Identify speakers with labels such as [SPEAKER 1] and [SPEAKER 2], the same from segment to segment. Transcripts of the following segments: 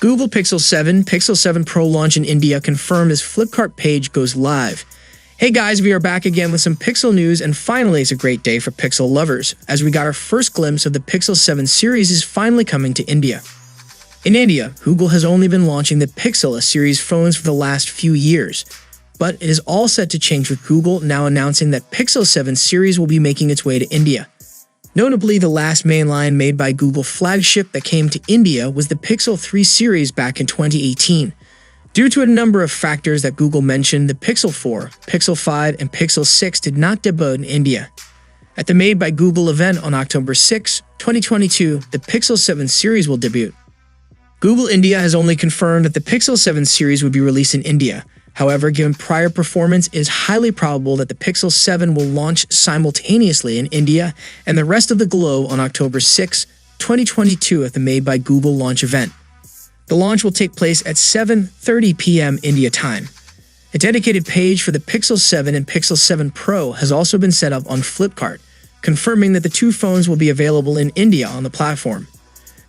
[SPEAKER 1] Google Pixel 7 Pro launch in India confirmed as Flipkart page goes live. Hey guys, we are back again with some Pixel news, and finally it's a great day for Pixel lovers, as we got our first glimpse of the Pixel 7 series is finally coming to India. In India, Google has only been launching the Pixel series phones for the last few years, but it is all set to change with Google now announcing that Pixel 7 series will be making its way to India. Notably, the last mainline made by Google flagship that came to India was the Pixel 3 series back in 2018. Due to a number of factors that Google mentioned, the Pixel 4, Pixel 5, and Pixel 6 did not debut in India. At the Made by Google event on October 6, 2022, the Pixel 7 series will debut. Google India has only confirmed that the Pixel 7 series would be released in India. However, given prior performance, it is highly probable that the Pixel 7 will launch simultaneously in India and the rest of the globe on October 6, 2022 at the Made by Google launch event. The launch will take place at 7:30 p.m. India time. A dedicated page for the Pixel 7 and Pixel 7 Pro has also been set up on Flipkart, confirming that the two phones will be available in India on the platform.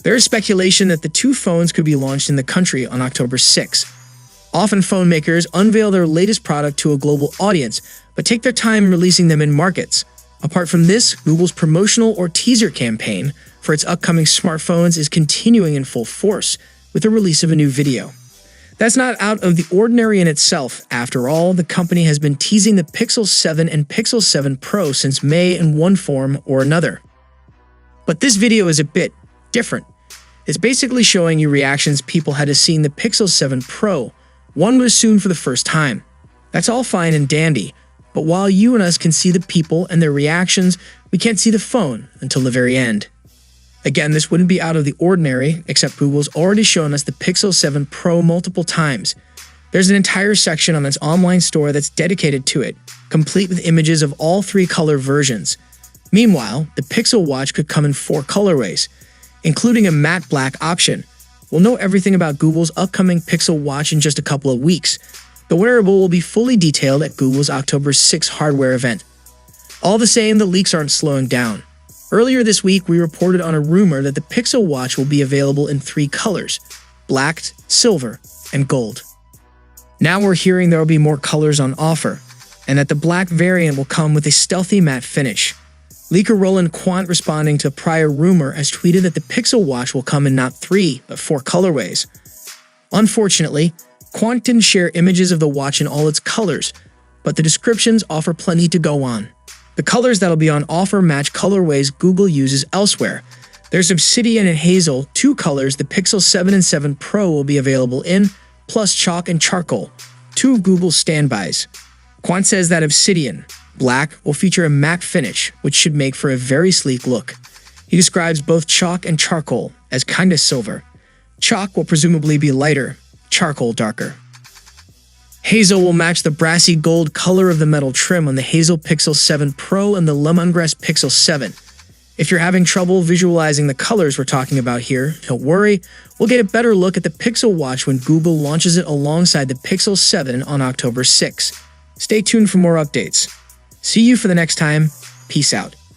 [SPEAKER 1] There is speculation that the two phones could be launched in the country on October 6. Often phone makers unveil their latest product to a global audience, but take their time releasing them in markets. Apart from this, Google's promotional or teaser campaign for its upcoming smartphones is continuing in full force with the release of a new video. That's not out of the ordinary in itself. After all, the company has been teasing the Pixel 7 and Pixel 7 Pro since May in one form or another. But this video is a bit different. It's basically showing you reactions people had to seeing the Pixel 7 Pro. One was soon for the first time. That's all fine and dandy, but while you and us can see the people and their reactions, we can't see the phone until the very end. Again, this wouldn't be out of the ordinary, except Google's already shown us the Pixel 7 Pro multiple times. There's an entire section on its online store that's dedicated to it, complete with images of all three color versions. Meanwhile, the Pixel Watch could come in 4 colorways, including a matte black option. We'll know everything about Google's upcoming Pixel Watch in just a couple of weeks. The wearable will be fully detailed at Google's October 6 hardware event. All the same, the leaks aren't slowing down. Earlier this week, we reported on a rumor that the Pixel Watch will be available in 3 colors: black, silver, and gold. Now we're hearing there will be more colors on offer, and that the black variant will come with a stealthy matte finish. Leaker Roland Quant, responding to a prior rumor, has tweeted that the Pixel Watch will come in not 3, but 4 colorways. Unfortunately, Quant didn't share images of the watch in all its colors, but the descriptions offer plenty to go on. The colors that'll be on offer match colorways Google uses elsewhere. There's Obsidian and Hazel, 2 colors the Pixel 7 and 7 Pro will be available in, plus Chalk and Charcoal, 2 of Google's standbys. Quant says that Obsidian, black, will feature a matte finish, which should make for a very sleek look. He describes both Chalk and Charcoal as kinda silver. Chalk will presumably be lighter, Charcoal darker. Hazel will match the brassy gold color of the metal trim on the Hazel Pixel 7 Pro and the Lemongrass Pixel 7. If you're having trouble visualizing the colors we're talking about here, don't worry, we'll get a better look at the Pixel Watch when Google launches it alongside the Pixel 7 on October 6. Stay tuned for more updates. See you for the next time. Peace out.